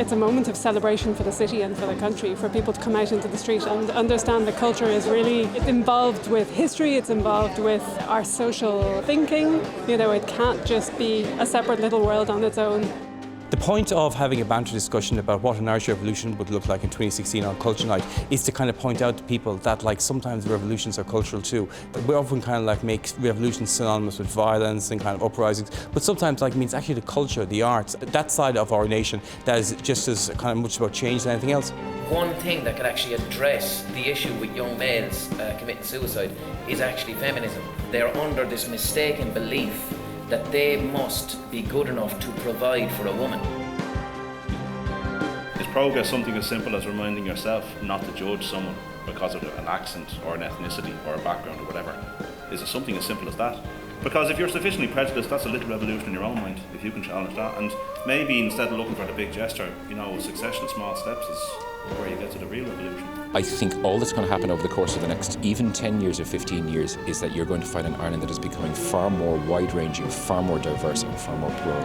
It's a moment of celebration for the city and for the country, for people to come out into the street and understand that culture is really involved with history, it's involved with our social thinking. You know, it can't just be a separate little world on its own. The point of having a banter discussion about what an Irish revolution would look like in 2016 on Culture Night is to kind of point out to people that like sometimes revolutions are cultural too. That we often kind of like make revolutions synonymous with violence and kind of uprisings, but sometimes like means actually the culture, the arts, that side of our nation that is just as kind of much about change as anything else. One thing that could actually address the issue with young males committing suicide is actually feminism. They're under this mistaken belief that they must be good enough to provide for a woman. Is progress something as simple as reminding yourself not to judge someone because of an accent or an ethnicity or a background or whatever? Is it something as simple as that? Because if you're sufficiently prejudiced, that's a little revolution in your own mind, if you can challenge that. And maybe instead of looking for the big gesture, you know, a succession of small steps is where you get to the real revolution. I think all that's going to happen over the course of the next even 10 years or 15 years is that you're going to find an Ireland that is becoming far more wide-ranging, far more diverse and far more plural.